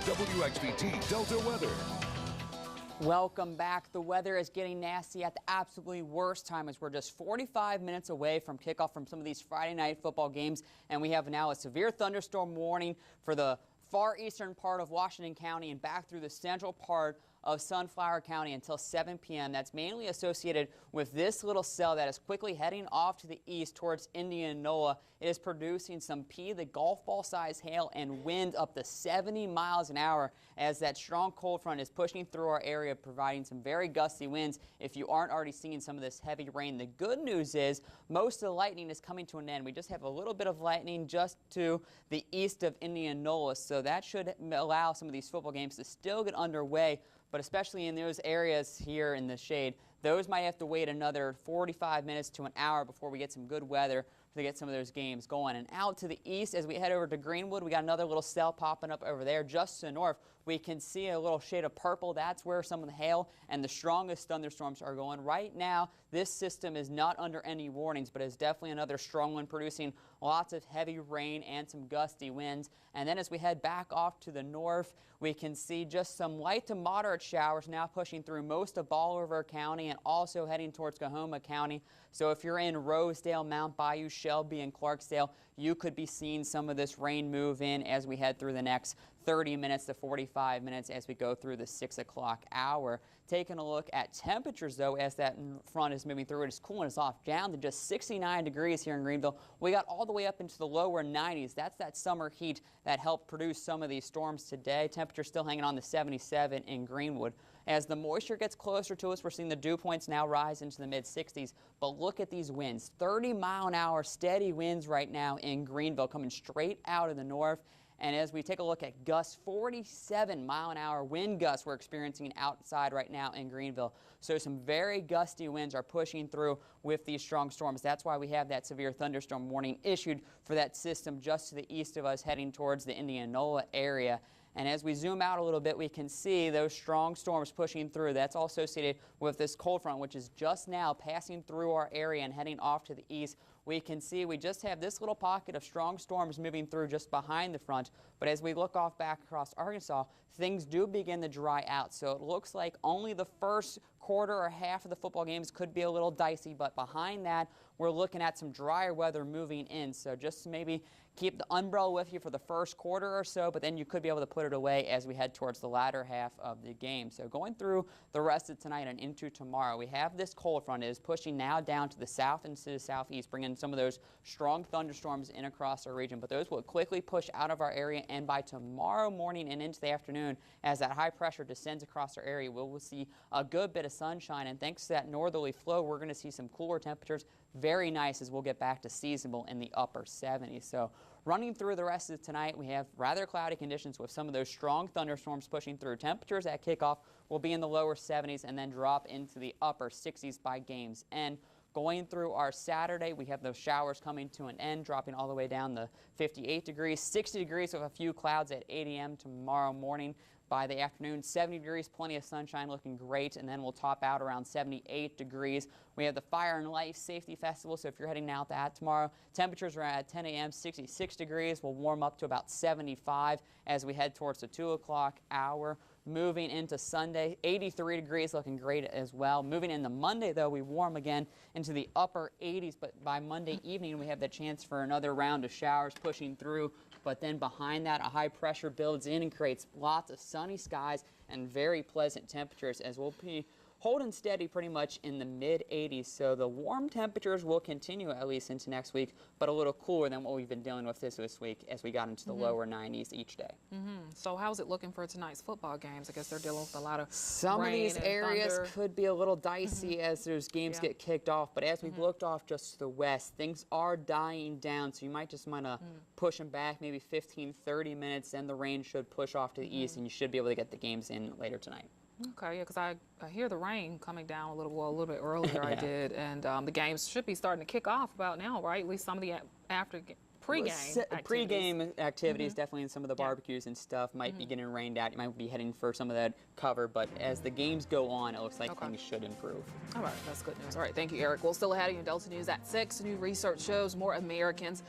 WXVT Delta Weather. Welcome back. The weather is getting nasty at the absolutely worst time as we're just 45 minutes away from kickoff from some of these Friday night football games. And we have now a severe thunderstorm warning for the far eastern part of Washington County and back through the central part of Sunflower County until 7 p.m. That's mainly associated with this little cell that is quickly heading off to the east towards Indianola. It is producing some the golf ball size hail and wind up to 70 miles an hour as that strong cold front is pushing through our area, providing some very gusty winds if you aren't already seeing some of this heavy rain. The good news is most of the lightning is coming to an end. We just have a little bit of lightning just to the east of Indianola, so that should allow some of these football games to still get underway. But especially in those areas here in the shade, those might have to wait another 45 minutes to an hour before we get some good weather to get some of those games going. And out to the east, as we head over to Greenwood, we got another little cell popping up over there. Just to the north, we can see a little shade of purple. That's where some of the hail and the strongest thunderstorms are going. Right now, this system is not under any warnings, but is definitely another strong one, producing lots of heavy rain and some gusty winds. And then as we head back off to the north, we can see just some light to moderate showers now pushing through most of Ball River County and also heading towards Coahoma County. So if you're in Rosedale, Mount Bayou, Shelby, and Clarksdale, you could be seeing some of this rain move in as we head through the next 30 minutes to 45 minutes as we go through the 6 o'clock hour. Taking a look at temperatures, though, as that front is moving through, it is cooling us off down to just 69 degrees here in Greenville. We got all the way up into the lower 90s. That's that summer heat that helped produce some of these storms today. Temperature still hanging on to 77 in Greenwood. As the moisture gets closer to us, we're seeing the dew points now rise into the mid-60s. But look at these winds, 30-mile-an-hour steady winds right now in Greenville coming straight out of the north. And as we take a look at gusts, 47-mile-an-hour wind gusts we're experiencing outside right now in Greenville. So some very gusty winds are pushing through with these strong storms. That's why we have that severe thunderstorm warning issued for that system just to the east of us heading towards the Indianola area. And as we zoom out a little bit, we can see those strong storms pushing through. That's all associated with this cold front, which is just now passing through our area and heading off to the east. We can see we just have this little pocket of strong storms moving through just behind the front. But as we look off back across Arkansas, things do begin to dry out. So it looks like only the first quarter or half of the football games could be a little dicey. But behind that, we're looking at some drier weather moving in. So just maybe keep the umbrella with you for the first quarter or so, but then you could be able to put it away as we head towards the latter half of the game. So going through the rest of tonight and into tomorrow, we have this cold front. It is pushing now down to the south and to the southeast, bringing some of those strong thunderstorms in across our region. But those will quickly push out of our area, and by tomorrow morning and into the afternoon, as that high pressure descends across our area, we'll see a good bit of sunshine. And thanks to that northerly flow, we're going to see some cooler temperatures. Very nice as we'll get back to seasonable in the upper 70s. So running through the rest of tonight, we have rather cloudy conditions with some of those strong thunderstorms pushing through. Temperatures at kickoff will be in the lower 70s and then drop into the upper 60s by game's end. Going through our Saturday, we have those showers coming to an end, dropping all the way down to 58 degrees, 60 degrees with a few clouds at 8 a.m. tomorrow morning. By the afternoon, 70 degrees, plenty of sunshine, looking great, and then we'll top out around 78 degrees. We have the Fire and Life Safety Festival, so if you're heading out to that tomorrow, temperatures are at 10 a.m., 66 degrees. We'll warm up to about 75 as we head towards the 2 o'clock hour. Moving into Sunday, 83 degrees, looking great as well. Moving into Monday, though, we warm again into the upper 80s, but by Monday evening, we have the chance for another round of showers pushing through. But then behind that, a high pressure builds in and creates lots of sunny skies and very pleasant temperatures as we'll be holding steady pretty much in the mid-80s. So the warm temperatures will continue at least into next week, but a little cooler than what we've been dealing with this week as we got into the lower 90s each day. So how's it looking for tonight's football games? I guess they're dealing with a lot of some rain of these areas thunder. Could be a little dicey as those games get kicked off, but as we've looked off just to the west, things are dying down, so you might just want to push them back maybe 15-30 minutes, and the rain should push off to the east, and you should be able to get the games in later tonight. Okay, yeah, because I hear the rain coming down a little bit earlier. I did, and the games should be starting to kick off about now, right? At least some of the Pre-game activities, definitely in some of the barbecues and stuff, might be getting rained out. You might be heading for some of that cover, but as the games go on, it looks like things should improve. All right, that's good news. All right, thank you, Eric. Well, still ahead of you in Delta News at 6. New research shows more Americans